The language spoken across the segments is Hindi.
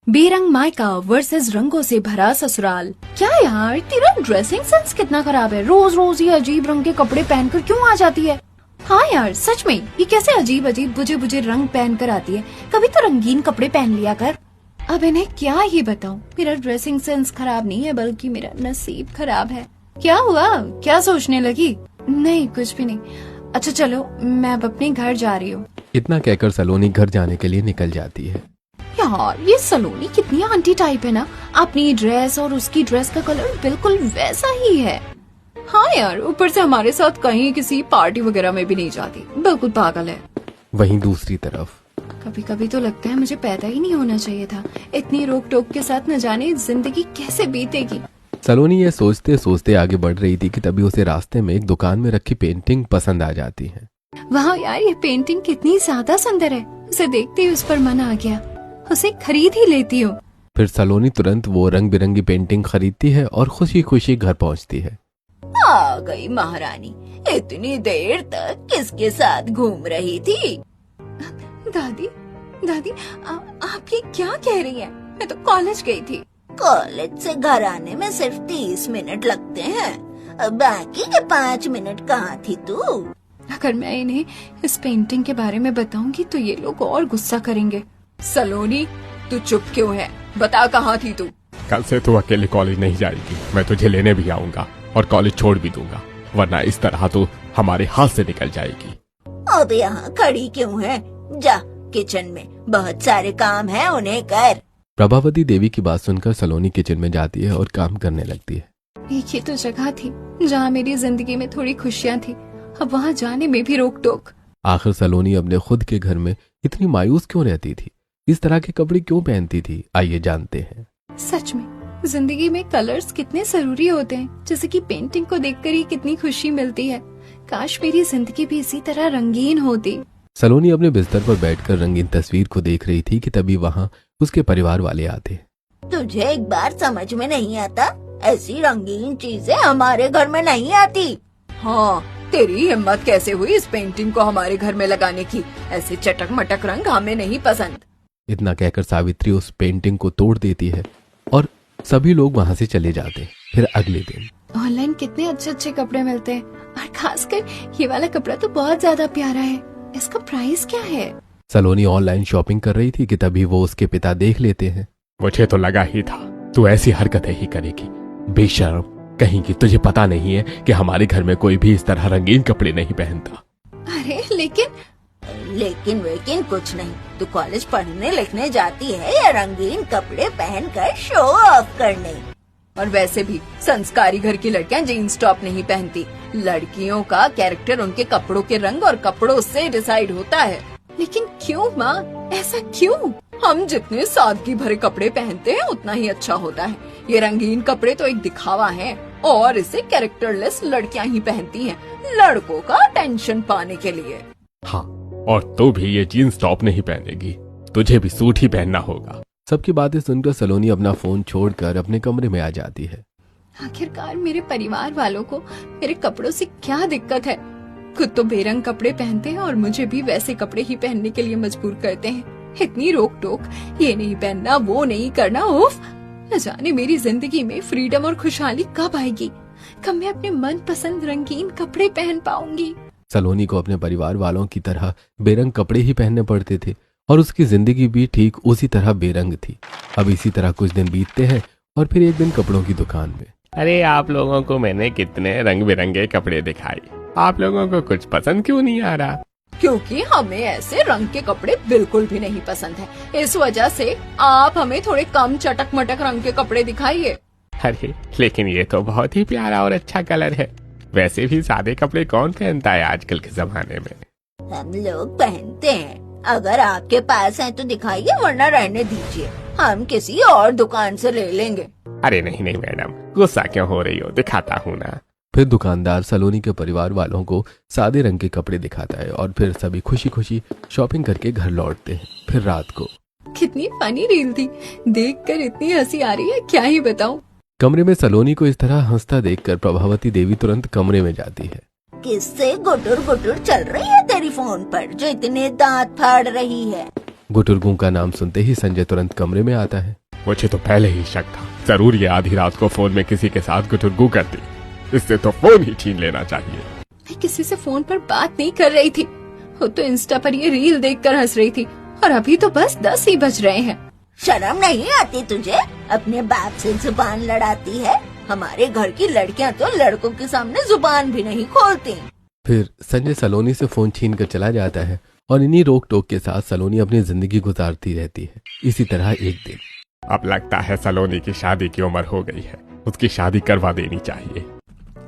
बेरंग मायका वर्सेस रंगों से भरा ससुराल। क्या यार, तेरा ड्रेसिंग सेंस कितना खराब है। रोज रोज ये अजीब रंग के कपड़े पहनकर क्यों आ जाती है। हाँ यार, सच में ये कैसे अजीब अजीब बुझे बुझे रंग पहन कर आती है। कभी तो रंगीन कपड़े पहन लिया कर। अब इन्हें क्या ही बताऊं, मेरा ड्रेसिंग सेंस खराब नहीं है बल्कि मेरा नसीब खराब है। क्या हुआ, क्या सोचने लगी? नहीं, कुछ भी नहीं। अच्छा चलो, मैं अब अपने घर जा रही हूँ। इतना कहकर सलोनी घर जाने के लिए निकल जाती है। यार, ये सलोनी कितनी आंटी टाइप है ना। अपनी ड्रेस और उसकी ड्रेस का कलर बिल्कुल वैसा ही है। हाँ यार, ऊपर से हमारे साथ कहीं किसी पार्टी वगैरह में भी नहीं जाती, बिल्कुल पागल है। वहीं दूसरी तरफ कभी कभी तो लगता है मुझे पैदा ही नहीं होना चाहिए था। इतनी रोक टोक के साथ न जाने जिंदगी कैसे बीतेगी। सलोनी ये सोचते सोचते आगे बढ़ रही थी कि तभी उसे रास्ते में एक दुकान में रखी पेंटिंग पसंद आ जाती है। वाह यार, ये पेंटिंग कितनी ज्यादा सुंदर है। उसे देखते ही उस पर मन आ गया, उसे खरीद ही लेती हूँ। फिर सलोनी तुरंत वो रंग बिरंगी पेंटिंग खरीदती है और खुशी खुशी घर पहुँचती है। आ गई महारानी। इतनी देर तक किसके साथ घूम रही थी? दादी, दादी, आप ये क्या कह रही हैं? मैं तो कॉलेज गई थी। कॉलेज से घर आने में सिर्फ 30 मिनट लगते हैं, बाकी के 5 मिनट कहाँ थी तू? अगर मैं इन्हें इस पेंटिंग के बारे में बताऊंगी तो ये लोग और गुस्सा करेंगे। सलोनी, तू चुप क्यों है? बता कहाँ थी तू? कल से तू अकेले कॉलेज नहीं जाएगी, मैं तुझे लेने भी आऊंगा और कॉलेज छोड़ भी दूंगा, वरना इस तरह तो हमारे हाथ से निकल जाएगी। अब यहाँ खड़ी क्यों है? जा किचन में, बहुत सारे काम है, उन्हें कर। प्रभावती देवी की बात सुनकर सलोनी किचन में जाती है और काम करने लगती है। एक ही तो जगह थी जहाँ मेरी जिंदगी में थोड़ी खुशियाँ थी, अब वहाँ जाने में भी रोक टोक। आखिर सलोनी अपने खुद के घर में इतनी मायूस क्यों रहती थी, इस तरह के कपड़े क्यों पहनती थी, आइए जानते हैं। सच में जिंदगी में कलर्स कितने जरूरी होते हैं। जैसे कि पेंटिंग को देखकर ही कितनी खुशी मिलती है। काश मेरी जिंदगी भी इसी तरह रंगीन होती। सलोनी अपने बिस्तर पर बैठकर रंगीन तस्वीर को देख रही थी कि तभी वहाँ उसके परिवार वाले आते। तुझे एक बार समझ में नहीं आता? ऐसी रंगीन चीजें हमारे घर में नहीं आती। हाँ, तेरी हिम्मत कैसे हुई इस पेंटिंग को हमारे घर में लगाने की? ऐसे चटक मटक रंग हमें नहीं पसंद। इतना कहकर सावित्री उस पेंटिंग को तोड़ देती है और सभी लोग वहाँ से चले जाते। फिर अगले दिन ऑनलाइन कितने अच्छे अच्छे कपड़े मिलते हैं और खासकर ये वाला कपड़ा तो बहुत ज्यादा प्यारा है। इसका प्राइस क्या है? सलोनी ऑनलाइन शॉपिंग कर रही थी कि तभी वो उसके पिता देख लेते हैं। मुझे तो लगा ही था तू ऐसी हरकतें ही करेगी, बेशर्म कहीं की। तुझे पता नहीं है कि हमारे घर में कोई भी इस तरह रंगीन कपड़े नहीं पहनता। अरे लेकिन वेकिन कुछ नहीं। तू कॉलेज पढ़ने लिखने जाती है या रंगीन कपड़े पहनकर शो ऑफ करने? और वैसे भी संस्कारी घर की लड़कियां जीन्स टॉप नहीं पहनती। लड़कियों का कैरेक्टर उनके कपड़ों के रंग और कपड़ों से डिसाइड होता है। लेकिन क्यों माँ, ऐसा क्यों? हम जितने सादगी भरे कपड़े पहनते हैं उतना ही अच्छा होता है। ये रंगीन कपड़े तो एक दिखावा है और इसे कैरेक्टरलेस लड़कियां ही पहनती हैं, लड़कों का अटेंशन पाने के लिए। हाँ, और तू भी ये जीन्स टॉप नहीं पहनेगी, तुझे भी सूट ही पहनना होगा। सबकी बातें सुनकर सलोनी अपना फोन छोड़कर अपने कमरे में आ जाती है। आखिरकार मेरे परिवार वालों को मेरे कपड़ों से क्या दिक्कत है? खुद तो बेरंग कपड़े पहनते हैं और मुझे भी वैसे कपड़े ही पहनने के लिए मजबूर करते हैं। इतनी रोक टोक, ये नहीं पहनना, वो नहीं करना, उफ! न जाने मेरी जिंदगी में फ्रीडम और खुशहाली कब आएगी, कब मैं अपने मन पसंद रंगीन कपड़े पहन पाऊंगी। सलोनी को अपने परिवार वालों की तरह बेरंग कपड़े ही पहनने पड़ते थे और उसकी जिंदगी भी ठीक उसी तरह बेरंग थी। अब इसी तरह कुछ दिन बीतते हैं और फिर एक दिन कपड़ों की दुकान में। अरे आप लोगों को मैंने कितने रंग बिरंगे कपड़े दिखाए, आप लोगों को कुछ पसंद क्यों नहीं आ रहा? क्योंकि हमें ऐसे रंग के कपड़े बिल्कुल भी नहीं पसंद है। इस वजह से आप हमें थोड़े कम चटक मटक रंग के कपड़े दिखाइए। अरे लेकिन ये तो बहुत ही प्यारा और अच्छा कलर है। वैसे भी सादे कपड़े कौन पहनता है आजकल के जमाने में? हम लोग पहनते हैं। अगर आपके पास है तो दिखाइए, वरना रहने दीजिए, हम किसी और दुकान से ले लेंगे। अरे नहीं नहीं मैडम, गुस्सा क्यों हो रही हो, दिखाता हूँ ना। फिर दुकानदार सलोनी के परिवार वालों को सादे रंग के कपड़े दिखाता है और फिर सभी खुशी खुशी शॉपिंग करके घर लौटते हैं। फिर रात को कितनी फनी रील थी, देखकर इतनी हंसी आ रही है, क्या ही बताऊं। कमरे में सलोनी को इस तरह हंसता देखकर प्रभावती देवी तुरंत कमरे में जाती है। किससे गुटुर गुटुर चल रही है तेरी फोन पर जो इतने दांत फाड़ रही है? गुटुरगू का नाम सुनते ही संजय तुरंत कमरे में आता है। मुझे तो पहले ही शक था, जरूर ये आधी रात को फोन में किसी के साथ गुटुरगू करती। इससे तो फोन ही छीन लेना चाहिए। मैं किसी से फोन पर बात नहीं कर रही थी, वो तो इंस्टा पर ये रील देखकर हंस रही थी, और अभी तो बस 10 ही बज रहे हैं। शर्म नहीं आती तुझे? अपने बाप से जुबान लड़ाती है। हमारे घर की लड़कियां तो लड़कों के सामने जुबान भी नहीं खोलती। फिर संजय सलोनी से फोन छीन कर चला जाता है और इन्हीं रोक टोक के साथ सलोनी अपनी जिंदगी गुजारती रहती है। इसी तरह एक दिन अब लगता है सलोनी की शादी की उम्र हो गई है, उसकी शादी करवा देनी चाहिए।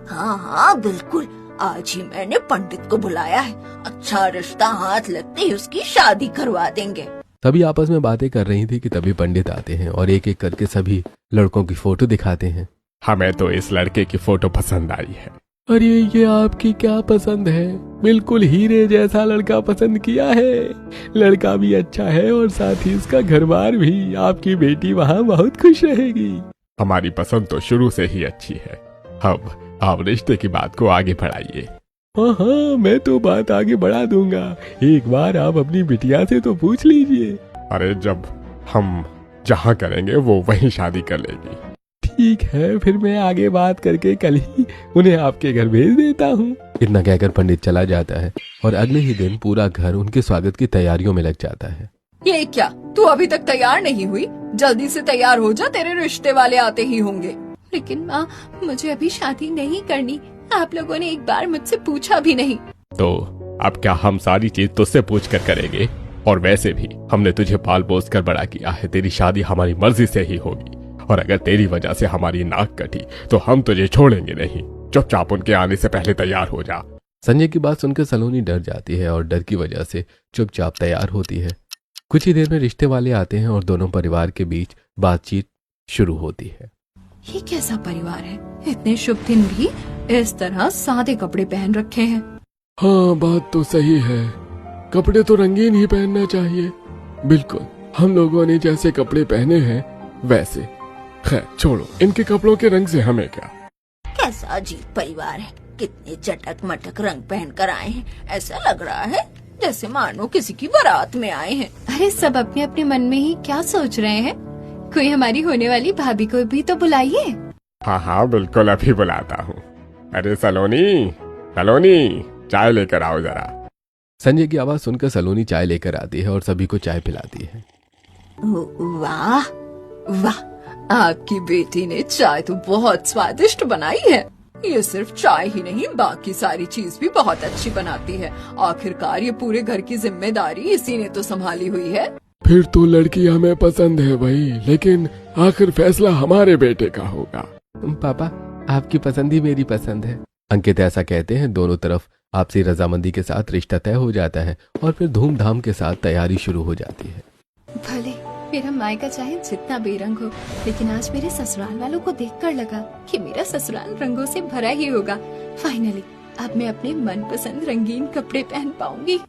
हाँ हाँ बिल्कुल, आज ही मैंने पंडित को बुलाया है। अच्छा रिश्ता हाथ लगते ही उसकी शादी करवा देंगे। तभी आपस में बातें कर रही थी कि तभी पंडित आते हैं और एक एक करके सभी लड़कों की फोटो दिखाते हैं। हमें तो इस लड़के की फोटो पसंद आई है। अरे ये आपकी क्या पसंद है? बिल्कुल हीरे जैसा लड़का पसंद किया है। लड़का भी अच्छा है और साथ ही इसका घर बार भी। आपकी बेटी वहाँ बहुत खुश रहेगी। हमारी पसंद तो शुरू से ही अच्छी है। अब आप रिश्ते की बात को आगे बढ़ाइए। हाँ, मैं तो बात आगे बढ़ा दूंगा। एक बार आप अपनी बिटिया से तो पूछ लीजिए। अरे जब हम जहाँ करेंगे वो वहीं शादी कर लेगी। ठीक है, फिर मैं आगे बात करके कल ही उन्हें आपके घर भेज देता हूँ। इतना कहकर पंडित चला जाता है और अगले ही दिन पूरा घर उनके स्वागत की तैयारियों में लग जाता है। ये क्या, तू अभी तक तैयार नहीं हुई? जल्दी से तैयार हो जा, तेरे रिश्ते वाले आते ही होंगे। लेकिन माँ, मुझे अभी शादी नहीं करनी। आप लोगों ने एक बार मुझसे पूछा भी नहीं। तो अब क्या हम सारी चीज तुझसे पूछ कर करेंगे? और वैसे भी हमने तुझे पाल पोस कर बड़ा किया है। तेरी शादी हमारी मर्जी से ही होगी, और अगर तेरी वजह से हमारी नाक कटी तो हम तुझे छोड़ेंगे नहीं। चुपचाप उनके आने से पहले तैयार हो जा। संजय की बात सुनकर सलोनी डर जाती है और डर की वजह से चुपचाप तैयार होती है। कुछ ही देर में रिश्ते वाले आते हैं और दोनों परिवार के बीच बातचीत शुरू होती है। ये कैसा परिवार है? इतने शुभ दिन भी इस तरह सादे कपड़े पहन रखे हैं। हाँ, बात तो सही है। कपड़े तो रंगीन ही पहनना चाहिए। बिल्कुल, हम लोगों ने जैसे कपड़े पहने हैं वैसे। खैर छोड़ो, इनके कपड़ों के रंग से हमें क्या। कैसा अजीब परिवार है। कितने चटक मटक रंग पहन कर आए हैं। ऐसा लग रहा है जैसे मानो किसी की बारात में आए हैं। अरे सब अपने अपने मन में ही क्या सोच रहे हैं? कोई हमारी होने वाली भाभी को भी तो बुलाइए। हाँ हाँ बिल्कुल, अभी बुलाता हूँ। अरे सलोनी, सलोनी, चाय लेकर आओ जरा। संजय की आवाज सुनकर सलोनी चाय लेकर आती है और सभी को चाय पिलाती है। वाह वाह, आपकी बेटी ने चाय तो बहुत स्वादिष्ट बनाई है। ये सिर्फ चाय ही नहीं, बाकी सारी चीज भी बहुत अच्छी बनाती है। आखिरकार ये पूरे घर की जिम्मेदारी इसी ने तो संभाली हुई है। फिर तो लड़की हमें पसंद है भाई, लेकिन आखिर फैसला हमारे बेटे का होगा। पापा, आपकी पसंद ही मेरी पसंद है। अंकित ऐसा कहते हैं। दोनों तरफ आपसी रजामंदी के साथ रिश्ता तय हो जाता है और फिर धूमधाम के साथ तैयारी शुरू हो जाती है। भले मेरा मायका चाहे जितना बेरंग हो, लेकिन आज मेरे ससुराल वालों को देखकर लगा कि मेरा ससुराल रंगों से भरा ही होगा। फाइनली अब मैं अपने मनपसंद रंगीन कपड़े पहन पाऊंगी।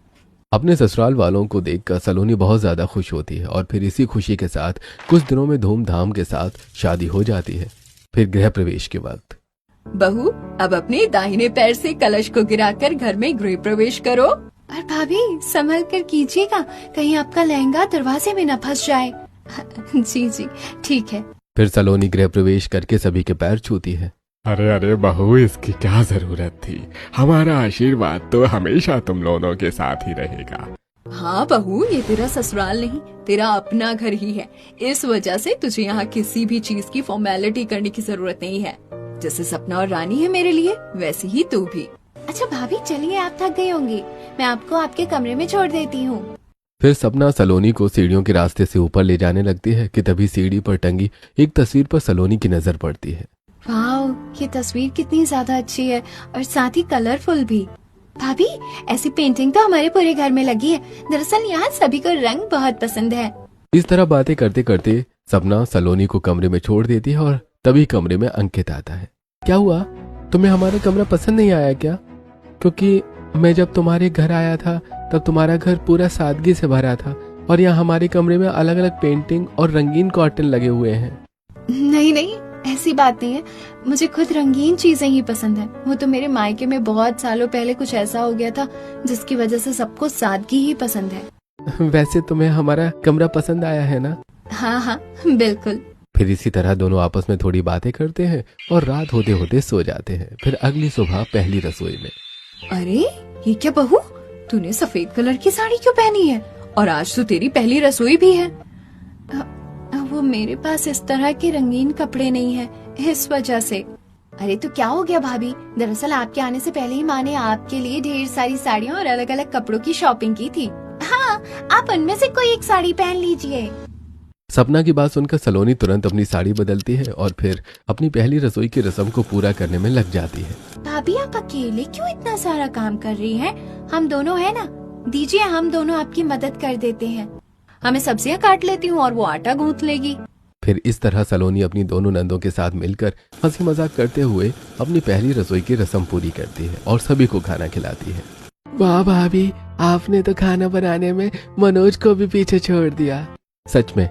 अपने ससुराल वालों को देखकर सलोनी बहुत ज्यादा खुश होती है और फिर इसी खुशी के साथ कुछ दिनों में धूमधाम के साथ शादी हो जाती है। फिर गृह प्रवेश के वक्त, बहू अब अपने दाहिने पैर से कलश को गिराकर घर में गृह प्रवेश करो। और भाभी संभल कर कीजिएगा, कहीं आपका लहंगा दरवाजे में न फंस जाए। जी जी ठीक है। फिर सलोनी गृह प्रवेश करके सभी के पैर छूती है। अरे अरे बहू, इसकी क्या जरूरत थी? हमारा आशीर्वाद तो हमेशा तुम दोनों के साथ ही रहेगा। हाँ बहू, ये तेरा ससुराल नहीं, तेरा अपना घर ही है। इस वजह से तुझे यहाँ किसी भी चीज की फॉर्मेलिटी करने की जरूरत नहीं है। जैसे सपना और रानी है मेरे लिए, वैसे ही तू भी। अच्छा भाभी चलिए, आप थक गए होंगे, मैं आपको आपके कमरे में छोड़ देती हूँ। फिर सपना सलोनी को सीढ़ियों के रास्ते से ऊपर ले जाने लगती है कि तभी सीढ़ी पर टंगी एक तस्वीर पर सलोनी की नजर पड़ती है। वाओ, ये तस्वीर कितनी ज्यादा अच्छी है और साथ ही कलरफुल भी। भाभी ऐसी पेंटिंग तो हमारे पूरे घर में लगी है। दरअसल यहाँ सभी को रंग बहुत पसंद है। इस तरह बातें करते करते सपना सलोनी को कमरे में छोड़ देती है और तभी कमरे में अंकित आता है। क्या हुआ, तुम्हें हमारा कमरा पसंद नहीं आया क्या? क्योंकि मैं जब तुम्हारे घर आया था तब तुम्हारा घर पूरा सादगी से भरा था और यहाँ हमारे कमरे में अलग अलग पेंटिंग और रंगीन कर्टन लगे हुए हैं। नहीं नहीं, ऐसी बात नहीं है, मुझे खुद रंगीन चीजें ही पसंद है। वो तो मेरे मायके में बहुत सालों पहले कुछ ऐसा हो गया था जिसकी वजह से सबको सादगी ही पसंद है। वैसे तुम्हें हमारा कमरा पसंद आया है ना? हाँ हाँ बिल्कुल। फिर इसी तरह दोनों आपस में थोड़ी बातें करते हैं और रात होते होते सो जाते हैं। फिर अगली सुबह पहली रसोई में। अरे ये क्या बहू, तूने सफेद कलर की साड़ी क्यों पहनी है? और आज तो तेरी पहली रसोई भी है। वो मेरे पास इस तरह के रंगीन कपड़े नहीं है, इस वजह से। अरे तो क्या हो गया भाभी, दरअसल आपके आने से पहले ही माँ ने आपके लिए ढेर सारी साड़ियाँ और अलग अलग कपड़ों की शॉपिंग की थी। हाँ, आप उनमें से कोई एक साड़ी पहन लीजिए। सपना की बात सुनकर सलोनी तुरंत अपनी साड़ी बदलती है और फिर अपनी पहली रसोई की रस्म को पूरा करने में लग जाती है। भाभी आप अकेले क्यों इतना सारा काम कर रही हैं? हम दोनों है ना, दीजिए हम दोनों आपकी मदद कर देते हैं। हमें सब्जियां काट लेती हूँ और वो आटा गूंथ लेगी। फिर इस तरह सलोनी अपनी दोनों नंदों के साथ मिलकर हंसी मजाक करते हुए अपनी पहली रसोई की रस्म पूरी करती है और सभी को खाना खिलाती है। वाह भाभी, आपने तो खाना बनाने में मनोज को भी पीछे छोड़ दिया। सच में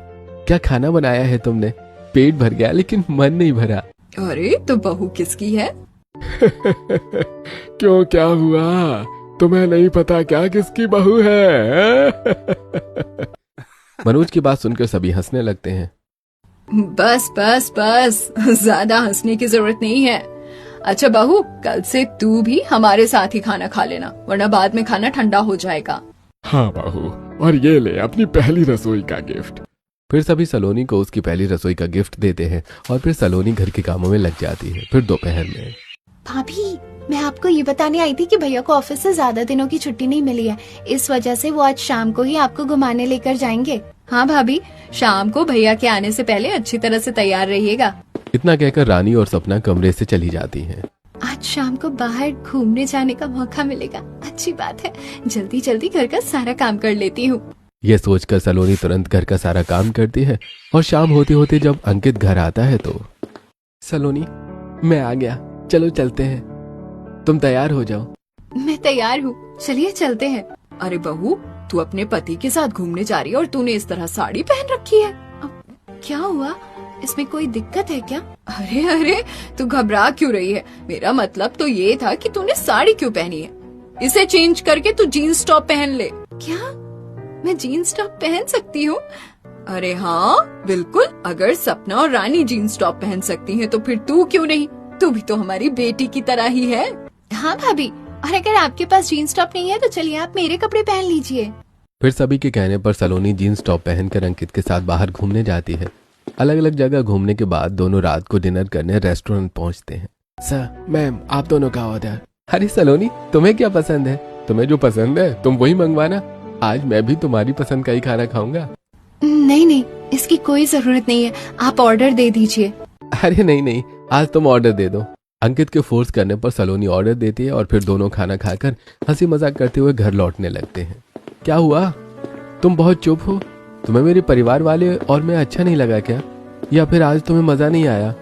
क्या खाना बनाया है तुमने? पेट भर गया लेकिन मन नहीं भरा। अरे तो बहू किसकी है? क्यों, क्या हुआ? तुम्हें नहीं पता क्या किसकी बहू है? मनोज की बात सुनकर सभी हंसने लगते हैं। बस बस बस, ज्यादा हंसने की जरूरत नहीं है। अच्छा बहू, कल से तू भी हमारे साथ ही खाना खा लेना, वरना बाद में खाना ठंडा हो जाएगा। हाँ बहू, और ये ले अपनी पहली रसोई का गिफ्ट। फिर सभी सलोनी को उसकी पहली रसोई का गिफ्ट देते हैं और फिर सलोनी घर के कामों में लग जाती है। फिर दोपहर में। भाभी, मैं आपको ये बताने आई थी कि भैया को ऑफिस से ज्यादा दिनों की छुट्टी नहीं मिली है, इस वजह से वो आज शाम को ही आपको घुमाने लेकर जाएंगे। हाँ भाभी, शाम को भैया के आने से पहले अच्छी तरह से तैयार रहिएगा। इतना कहकर रानी और सपना कमरे से चली जाती हैं। आज शाम को बाहर घूमने जाने का मौका मिलेगा, अच्छी बात है। जल्दी जल्दी घर का सारा काम कर लेती हूँ। ये सोचकर सलोनी तुरंत घर का सारा काम करती है और शाम होते होते जब अंकित घर आता है तो, सलोनी मैं आ गया, चलो चलते हैं, तुम तैयार हो जाओ। मैं तैयार हूँ, चलिए चलते हैं। अरे बहू, तू अपने पति के साथ घूमने जा रही है और तूने इस तरह साड़ी पहन रखी है, अब क्या हुआ? इसमें कोई दिक्कत है क्या? अरे अरे, तू घबरा क्यों रही है? मेरा मतलब तो ये था कि तूने साड़ी क्यों पहनी है। इसे चेंज करके तू जीन्स टॉप पहन ले। क्या मैं जीन्स टॉप पहन सकती हूँ? अरे हाँ बिल्कुल, अगर सपना और रानी जीन्स टॉप पहन सकती हैं तो फिर तू क्यों नहीं? तू भी तो हमारी बेटी की तरह ही है। हाँ भाभी, और अगर आपके पास जीन्स टॉप नहीं है तो चलिए आप मेरे कपड़े पहन लीजिए। फिर सभी के कहने पर सलोनी जीन्स टॉप पहनकर अंकित के साथ बाहर घूमने जाती है। अलग अलग जगह घूमने के बाद दोनों रात को डिनर करने रेस्टोरेंट पहुंचते हैं। सर, मैम, आप दोनों का ऑर्डर। अरे सलोनी, तुम्हें क्या पसंद है? तुम्हें जो पसंद है तुम वही मंगवाना। आज मैं भी तुम्हारी पसंद का ही खाना खाऊंगा। नहीं नहीं, इसकी कोई जरूरत नहीं है, आप ऑर्डर दे दीजिए। अरे नहीं नहीं, आज तुम ऑर्डर दे दो। अंकित के फोर्स करने पर सलोनी ऑर्डर देती है और फिर दोनों खाना खाकर हंसी मजाक करते हुए घर लौटने लगते हैं। क्या हुआ, तुम बहुत चुप हो? तुम्हें मेरे परिवार वाले और मैं अच्छा नहीं लगा क्या, या फिर आज तुम्हें मजा नहीं आया?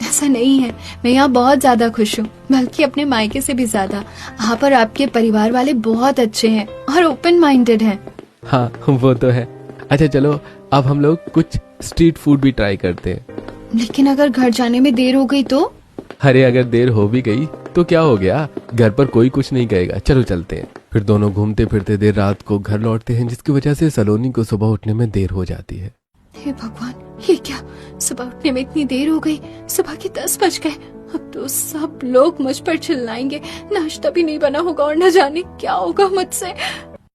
ऐसा नहीं है, मैं यहाँ बहुत ज्यादा खुश हूँ, बल्कि अपने मायके से भी ज्यादा। आप और आपके परिवार वाले बहुत अच्छे हैं और ओपन माइंडेड हैं। हाँ वो तो है। अच्छा चलो, अब हम लोग कुछ स्ट्रीट फूड भी ट्राई करते हैं। लेकिन अगर घर जाने में देर हो गई तो? अरे अगर देर हो भी गई तो क्या हो गया, घर पर कोई कुछ नहीं कहेगा, चलो चलते हैं। फिर दोनों घूमते फिरते देर रात को घर लौटते हैं, जिसकी वजह से सलोनी को सुबह उठने में देर हो जाती है। हे भगवान, ये क्या, सुबह उठने में इतनी देर हो गई, सुबह के 10 बज गए। अब तो सब लोग मुझ पर चिल्लाएंगे, नाश्ता भी नहीं बना होगा और न जाने क्या होगा मुझसे।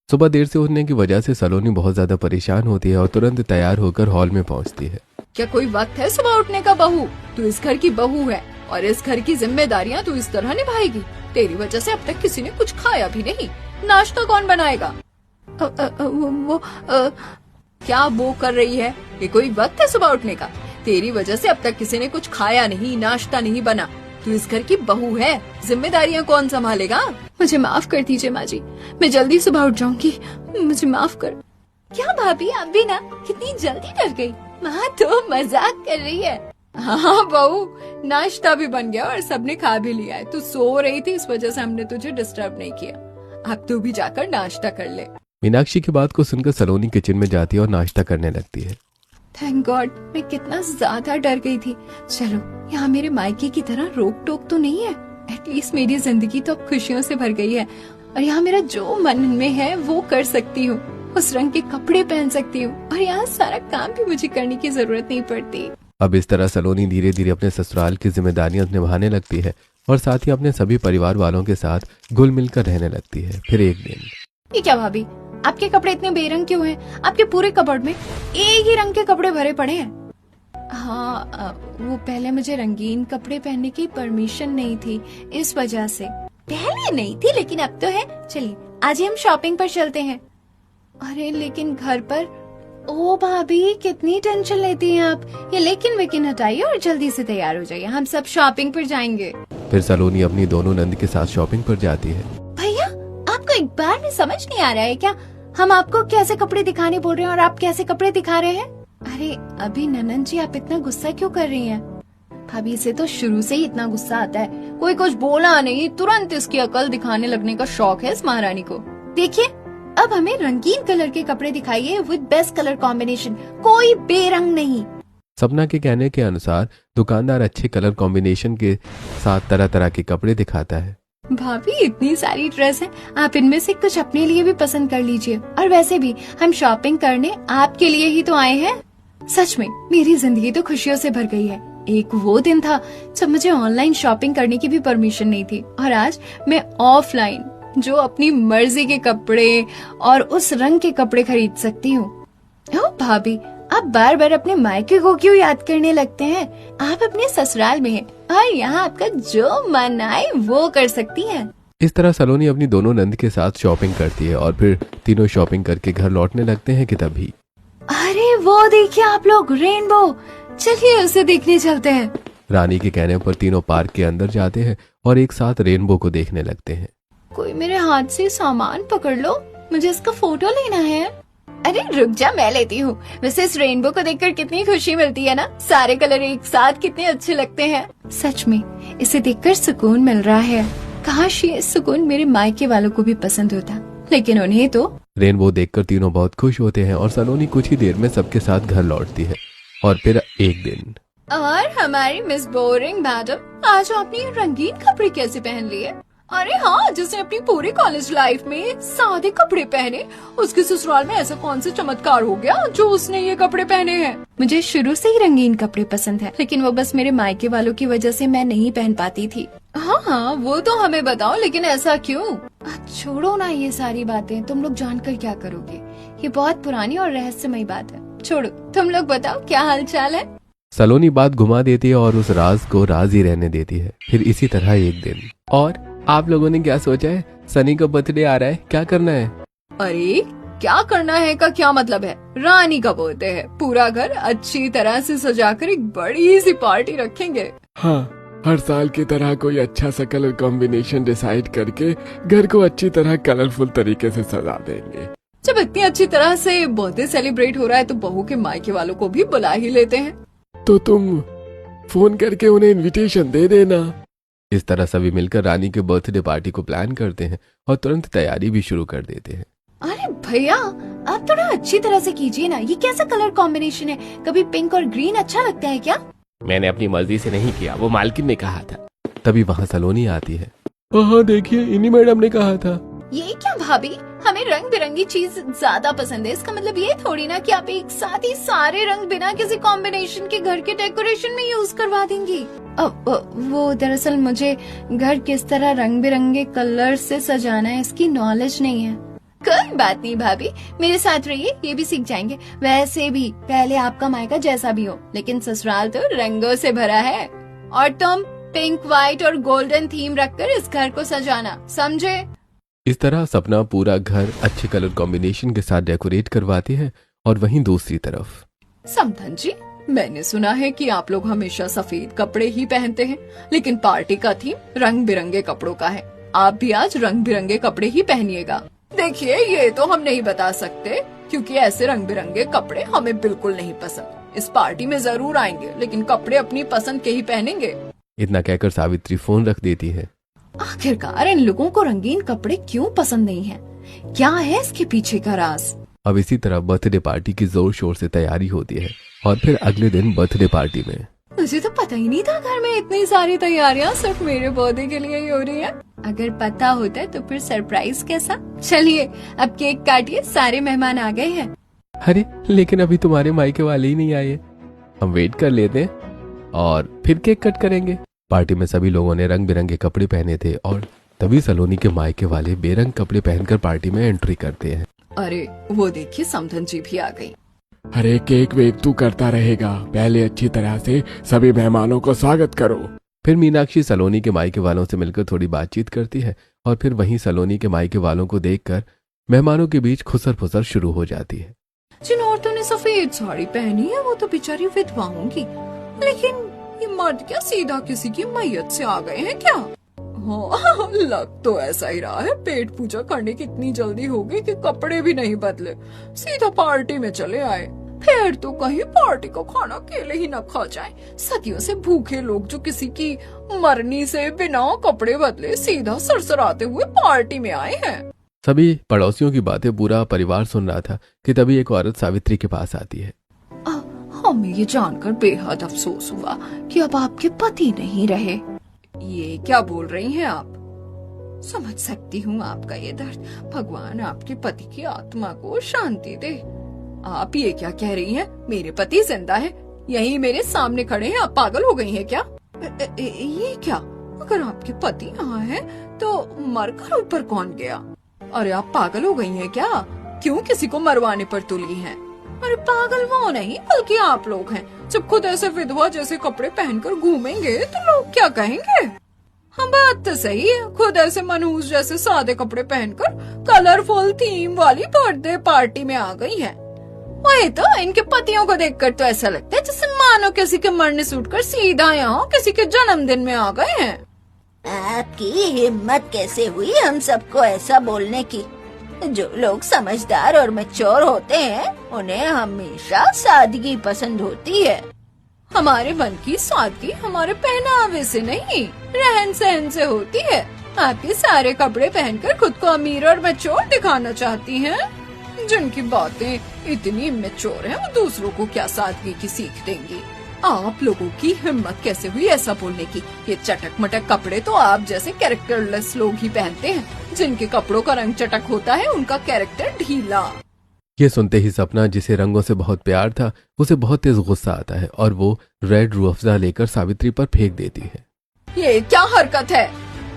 सुबह देर से उठने की वजह से सलोनी बहुत ज्यादा परेशान होती है और तुरंत तैयार होकर हॉल में पहुंचती है। क्या कोई वक्त है सुबह उठने का बहू? तू इस घर की बहू है और इस घर की जिम्मेदारियां तू इस तरह निभाएगी। तेरी वजह से अब तक किसी ने कुछ खाया भी नहीं, नाश्ता कौन बनाएगा? क्या वो कर रही है? ये कोई वक्त है सुबह उठने का? तेरी वजह से अब तक किसी ने कुछ खाया नहीं, नाश्ता नहीं बना। तू इस घर की बहू है, जिम्मेदारियां कौन संभालेगा? मुझे माफ कर दीजिए माँ जी, मैं जल्दी सुबह उठ जाऊंगी, मुझे माफ कर। क्या भाभी, आप भी ना कितनी जल्दी डर गई? माँ तो मजाक कर रही है। हाँ बहू, नाश्ता भी बन गया और सबने खा भी लिया है। तू सो रही थी, इस वजह से हमने तुझे डिस्टर्ब नहीं किया। अब तू भी जाकर नाश्ता कर ले। मीनाक्षी की बात को सुनकर सलोनी किचन में जाती है और नाश्ता करने लगती है। थैंक गॉड, मैं कितना ज्यादा डर गई थी। चलो, यहाँ मेरे मायके की तरह रोक टोक तो नहीं है। एटलीस्ट मेरी जिंदगी तो अब खुशियों से भर गई है और यहाँ मेरा जो मन में है वो कर सकती हूँ। उस रंग के कपड़े पहन सकती हूँ और यहाँ सारा काम भी मुझे करने की जरूरत नहीं पड़ती। अब इस तरह सलोनी धीरे धीरे अपने ससुराल की जिम्मेदारियां निभाने लगती है और साथ ही अपने सभी परिवार वालों के साथ घुल मिलकर रहने लगती है। फिर एक दिन, ये क्या भाभी, आपके कपड़े इतने बेरंग क्यों हैं? आपके पूरे कबर्ड में एक ही रंग के कपड़े भरे पड़े हैं। हाँ, वो पहले मुझे रंगीन कपड़े पहनने की परमिशन नहीं थी, इस वजह से। पहले नहीं थी लेकिन अब तो है। चलिए आज ही हम शॉपिंग पर चलते हैं। अरे लेकिन घर पर, ओ भाभी कितनी टेंशन लेती हैं आप। ये लेकिन वेकिन हटाइए और जल्दी से तैयार हो जाइए, हम सब शॉपिंग पर जाएंगे। फिर सलोनी अपनी दोनों नंद के साथ शॉपिंग पर जाती है। भैया आपको एक बार में समझ नहीं आ रहा है क्या? हम आपको कैसे कपड़े दिखाने बोल रहे हैं और आप कैसे कपड़े दिखा रहे हैं? अरे अभी ननन जी आप इतना गुस्सा क्यों कर रही हैं? भाभी से तो शुरू से ही इतना गुस्सा आता है, कोई कुछ बोला नहीं तुरंत इसकी अकल दिखाने लगने का शौक है इस महारानी को। देखिए अब हमें रंगीन कलर के कपड़े दिखाइए विद बेस्ट कलर कॉम्बिनेशन, कोई बेरंग नहीं। सपना के कहने के अनुसार दुकानदार अच्छे कलर कॉम्बिनेशन के साथ तरह तरह के कपड़े दिखाता है। भाभी इतनी सारी ड्रेस है, आप इनमें से कुछ अपने लिए भी पसंद कर लीजिए। और वैसे भी हम शॉपिंग करने आपके लिए ही तो आए हैं। सच में मेरी जिंदगी तो खुशियों से भर गई है। एक वो दिन था जब मुझे ऑनलाइन शॉपिंग करने की भी परमिशन नहीं थी और आज मैं ऑफलाइन जो अपनी मर्जी के कपड़े और उस रंग के कपड़े खरीद सकती हूँ। ओ भाभी आप बार बार अपने मायके को क्यों याद करने लगते हैं? आप अपने ससुराल में हैं और यहाँ आपका जो मन आए वो कर सकती हैं। इस तरह सलोनी अपनी दोनों नंद के साथ शॉपिंग करती है और फिर तीनों शॉपिंग करके घर लौटने लगते हैं कि तभी, अरे वो देखिए आप लोग, रेनबो, चलिए उसे देखने चलते हैं। रानी के कहने पर तीनों पार्क के अंदर जाते हैं और एक साथ रेनबो को देखने लगते हैं। कोई मेरे हाथ से सामान पकड़ लो, मुझे इसका फोटो लेना है। अरे रुक जा मैं लेती हूँ। वैसे इस रेनबो को देखकर कितनी खुशी मिलती है ना, सारे कलर एक साथ कितने अच्छे लगते हैं। सच में इसे देखकर सुकून मिल रहा है। काश ये सुकून मेरे मायके वालों को भी पसंद होता, लेकिन उन्हें तो। रेनबो देखकर तीनों बहुत खुश होते हैं और सलोनी कुछ ही देर में सबके साथ घर लौटती है। और फिर एक दिन, और हमारी मिस बोरिंग मैडम आज आपने रंगीन कपड़े कैसे पहन लिए? अरे हाँ, जिसने अपनी पूरी कॉलेज लाइफ में सादे कपड़े पहने, उसके ससुराल में ऐसा कौन सा चमत्कार हो गया जो उसने ये कपड़े पहने हैं? मुझे शुरू से ही रंगीन कपड़े पसंद है, लेकिन वो बस मेरे मायके वालों की वजह से मैं नहीं पहन पाती थी। हाँ वो तो हमें बताओ, लेकिन ऐसा क्यों? छोड़ो ना ये सारी बातें, तुम लोग जानकर क्या करोगे? ये बहुत पुरानी और रहस्यमयी बात है। छोड़ो, तुम लोग बताओ क्या हाल चाल है? सलोनी बात घुमा देती है और उस राज को राज ही रहने देती है। फिर इसी तरह एक दिन, और आप लोगों ने क्या सोचा है? सनी का बर्थडे आ रहा है, क्या करना है? अरे क्या करना है का क्या मतलब है? रानी का बर्थडे है, पूरा घर अच्छी तरह से सजाकर एक बड़ी सी पार्टी रखेंगे। हाँ, हर साल की तरह कोई अच्छा सा कलर कॉम्बिनेशन डिसाइड करके घर को अच्छी तरह कलरफुल तरीके से सजा देंगे। जब इतनी अच्छी तरह से बर्थडे सेलिब्रेट हो रहा है तो बहू के मायके वालों को भी बुला ही लेते हैं। तो तुम फोन करके उन्हें इनविटेशन दे देना। इस तरह सभी मिलकर रानी के बर्थडे पार्टी को प्लान करते हैं और तुरंत तैयारी भी शुरू कर देते हैं। अरे भैया आप थोड़ा अच्छी तरह से कीजिए ना, ये कैसा कलर कॉम्बिनेशन है? कभी पिंक और ग्रीन अच्छा लगता है क्या? मैंने अपनी मर्जी से नहीं किया, वो मालकिन ने कहा था। तभी वहाँ सलोनी आती है। हाँ देखिए, इन्हीं मैडम ने कहा था। ये क्या भाभी, हमें रंग बिरंगी चीज ज्यादा पसंद है, इसका मतलब ये थोड़ी ना कि आप एक साथ ही सारे रंग बिना किसी कॉम्बिनेशन के घर के डेकोरेशन में यूज करवा देंगी। वो दरअसल मुझे घर किस तरह रंग बिरंगे कलर से सजाना है इसकी नॉलेज नहीं है। कोई बात नहीं भाभी, मेरे साथ रहिए, ये भी सीख जाएंगे। वैसे भी पहले आपका मायका जैसा भी हो, लेकिन ससुराल तो रंगों से भरा है। और तुम पिंक, व्हाइट और गोल्डन थीम रखकर इस घर को सजाना, समझे? इस तरह सपना पूरा घर अच्छे कलर कॉम्बिनेशन के साथ डेकोरेट करवाती है। और वहीं दूसरी तरफ, समधन जी, मैंने सुना है कि आप लोग हमेशा सफेद कपड़े ही पहनते हैं, लेकिन पार्टी का थीम रंग बिरंगे कपड़ों का है। आप भी आज रंग बिरंगे कपड़े ही पहनिएगा। देखिए ये तो हम नहीं बता सकते, क्योंकि ऐसे रंग बिरंगे कपड़े हमें बिल्कुल नहीं पसंद। इस पार्टी में जरूर आएंगे, लेकिन कपड़े अपनी पसंद के ही पहनेंगे। इतना कहकर सावित्री फोन रख देती है। आखिरकार इन लोगों को रंगीन कपड़े क्यों पसंद नहीं है? क्या है इसके पीछे का राज? अब इसी तरह बर्थडे पार्टी की जोर शोर से तैयारी होती है। और फिर अगले दिन बर्थडे पार्टी में, मुझे तो पता ही नहीं था घर में इतनी सारी तैयारियां सिर्फ मेरे बर्थडे के लिए ही हो रही है। अगर पता होता तो फिर सरप्राइज कैसा। चलिए अब केक काटिए, सारे मेहमान आ गए हैं। अरे लेकिन अभी तुम्हारे मायके वाले ही नहीं आए। हम वेट कर लेते हैं और फिर केक कट करेंगे। पार्टी में सभी लोगों ने रंग बिरंगे कपड़े पहने थे और तभी सलोनी के मायके वाले बेरंग कपड़े पहनकर पार्टी में एंट्री करते हैं। अरे वो देखिए समधन जी भी आ गई। अरे केक वेक तू करता रहेगा, पहले अच्छी तरह से सभी मेहमानों को स्वागत करो। फिर मीनाक्षी सलोनी के मायके वालों से मिलकर थोड़ी बातचीत करती है और फिर वहीं सलोनी के मायके वालों को देखकर मेहमानों के बीच खुसर फुसर शुरू हो जाती है। जिन औरतों ने सफेद साड़ी पहनी है वो तो बेचारी विधवा होंगी, लेकिन ये मर्द क्या सीधा किसी की मैयत से आ गए हैं क्या? हाँ, लग तो ऐसा ही रहा है। पेट पूजा करने की इतनी जल्दी हो गई कि कपड़े भी नहीं बदले, सीधा पार्टी में चले आए। फिर तो कहीं पार्टी का खाना अकेले ही न खा जाए। सदियों से भूखे लोग जो किसी की मरनी से बिना कपड़े बदले सीधा सरसराते हुए पार्टी में आए हैं। सभी पड़ोसियों की बातें पूरा परिवार सुन रहा था कि तभी एक औरत सावित्री के पास आती है। हमें ये जानकर बेहद अफसोस हुआ कि अब आपके पति नहीं रहे। ये क्या बोल रही हैं आप? समझ सकती हूँ आपका ये दर्द। भगवान आपके पति की आत्मा को शांति दे। आप ये क्या कह रही हैं? मेरे पति जिंदा है, यही मेरे सामने खड़े हैं। आप पागल हो गई हैं क्या? ये क्या? अगर आपके पति यहाँ हैं, तो मरकर ऊपर कौन गया? अरे आप पागल हो गई हैं क्या? क्यों किसी को मरवाने पर तुली हैं? अरे पागल वो नहीं बल्कि आप लोग हैं। जब खुद ऐसे विधवा जैसे कपड़े पहनकर घूमेंगे तो लोग क्या कहेंगे? हाँ बात तो सही है, खुद ऐसे मनहूस जैसे सादे कपड़े पहनकर कलरफुल थीम वाली बर्थडे पार्टी में आ गई हैं। वही तो इनके पतियों को देखकर तो ऐसा लगता है जैसे मानो किसी के मरने से उठकर सीधा यहाँ किसी के जन्मदिन में आ गए हैं। आपकी हिम्मत कैसे हुई हम सबको ऐसा बोलने की? जो लोग समझदार और मैच्योर होते हैं उन्हें हमेशा सादगी पसंद होती है। हमारे मन की सादगी हमारे पहनावे से नहीं, रहन सहन से होती है। आपके सारे कपड़े पहनकर खुद को अमीर और मैच्योर दिखाना चाहती हैं। जिनकी बातें इतनी मैच्योर हैं, वो दूसरों को क्या सादगी की सीख देंगी? आप लोगों की हिम्मत कैसे हुई ऐसा बोलने की? ये चटक मटक कपड़े तो आप जैसे कैरेक्टरलेस लोग ही पहनते हैं। जिनके कपड़ों का रंग चटक होता है उनका कैरेक्टर ढीला। ये सुनते ही सपना, जिसे रंगों से बहुत प्यार था, उसे बहुत तेज गुस्सा आता है और वो रेड रूह अफ़ज़ा लेकर सावित्री पर फेंक देती है। ये क्या हरकत है?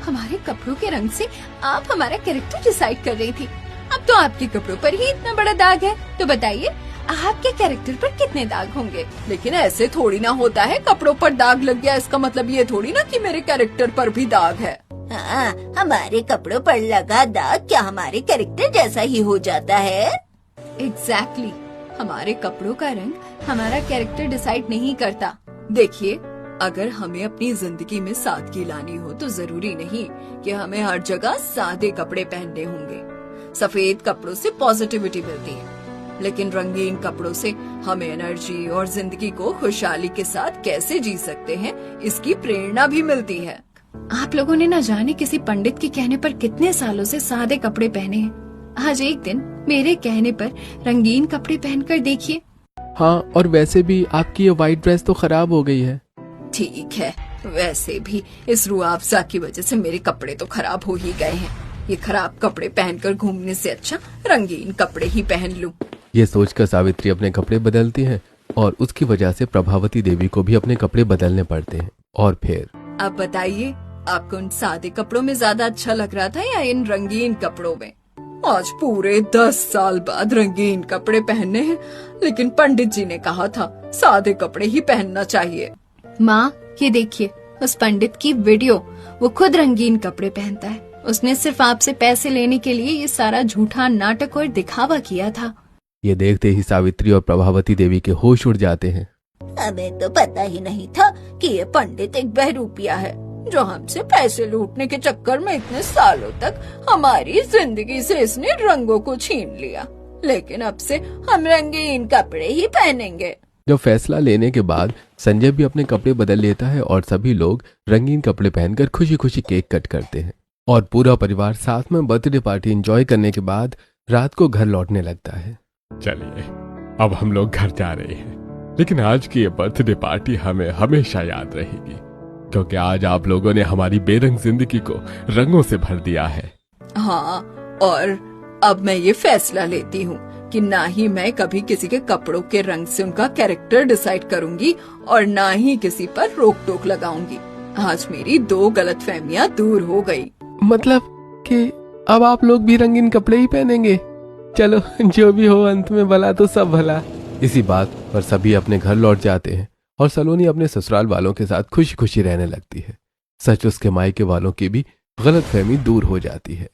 हमारे कपड़ों के रंग से आप हमारा कैरेक्टर डिसाइड कर रही थी। अब तो आपके कपड़ों पर ही इतना बड़ा दाग है, तो बताइए आपके कैरेक्टर पर कितने दाग होंगे? लेकिन ऐसे थोड़ी ना होता है, कपड़ों पर दाग लग गया इसका मतलब ये थोड़ी ना कि मेरे कैरेक्टर पर भी दाग है। हाँ, हमारे कपड़ों पर लगा दाग क्या हमारे कैरेक्टर जैसा ही हो जाता है? एग्जैक्टली, हमारे कपड़ों का रंग हमारा कैरेक्टर डिसाइड नहीं करता। देखिए, अगर हमें अपनी जिंदगी में सादगी लानी हो तो जरूरी नहीं कि हमें हर जगह सादे कपड़े पहनने होंगे। सफेद कपड़ों से पॉजिटिविटी मिलती है, लेकिन रंगीन कपड़ों से हमें एनर्जी और जिंदगी को खुशहाली के साथ कैसे जी सकते हैं इसकी प्रेरणा भी मिलती है। आप लोगों ने न जाने किसी पंडित के कहने पर कितने सालों से सादे कपड़े पहने हैं। आज एक दिन मेरे कहने पर रंगीन कपड़े पहनकर देखिए। हाँ, और वैसे भी आपकी ये व्हाइट ड्रेस तो खराब हो गई है। ठीक है, वैसे भी इस रूह अफ़ज़ा की वजह से मेरे कपड़े तो खराब हो ही गए हैं। ये खराब कपड़े पहनकर घूमने से अच्छा रंगीन कपड़े ही पहन लूं। ये सोचकर सावित्री अपने कपड़े बदलती है और उसकी वजह से प्रभावती देवी को भी अपने कपड़े बदलने पड़ते हैं। और फिर अब बताइए, आपको उन सादे कपड़ों में ज्यादा अच्छा लग रहा था या इन रंगीन कपड़ों में? आज पूरे 10 साल बाद रंगीन कपड़े पहनने हैं, लेकिन पंडित जी ने कहा था सादे कपड़े ही पहनना चाहिए। माँ, ये देखिए उस पंडित की वीडियो, वो खुद रंगीन कपड़े पहनता है। उसने सिर्फ आपसे पैसे लेने के लिए ये सारा झूठा नाटक और दिखावा किया था। ये देखते ही सावित्री और प्रभावती देवी के होश उड़ जाते हैं। हमें तो पता ही नहीं था कि ये पंडित एक बहरूपिया है जो हमसे पैसे लूटने के चक्कर में इतने सालों तक हमारी जिंदगी से इसने रंगों को छीन लिया। लेकिन अब से हम रंगीन कपड़े ही पहनेंगे। जब फैसला लेने के बाद संजय भी अपने कपड़े बदल लेता है और सभी लोग रंगीन कपड़े पहनकर खुशी खुशी केक कट करते हैं और पूरा परिवार साथ में बर्थडे पार्टी एंजॉय करने के बाद रात को घर लौटने लगता है। चलिए अब हम लोग घर जा रहे हैं, लेकिन आज की ये बर्थडे पार्टी हमें हमेशा याद रहेगी। क्योंकि आज आप लोगों ने हमारी बेरंग जिंदगी को रंगों से भर दिया है। हाँ, और अब मैं ये फैसला लेती हूँ कि ना ही मैं कभी किसी के कपड़ों के रंग से उनका कैरेक्टर डिसाइड करूंगी और ना ही किसी पर रोक टोक लगाऊंगी। आज मेरी 2 गलतफहमियां दूर हो गई। मतलब कि अब आप लोग भी रंगीन कपड़े ही पहनेंगे? चलो जो भी हो, अंत में भला तो सब भला। इसी बात पर सभी अपने घर लौट जाते हैं और सलोनी अपने ससुराल वालों के साथ खुशी खुशी रहने लगती है। सच उसके मायके वालों की भी गलतफहमी दूर हो जाती है।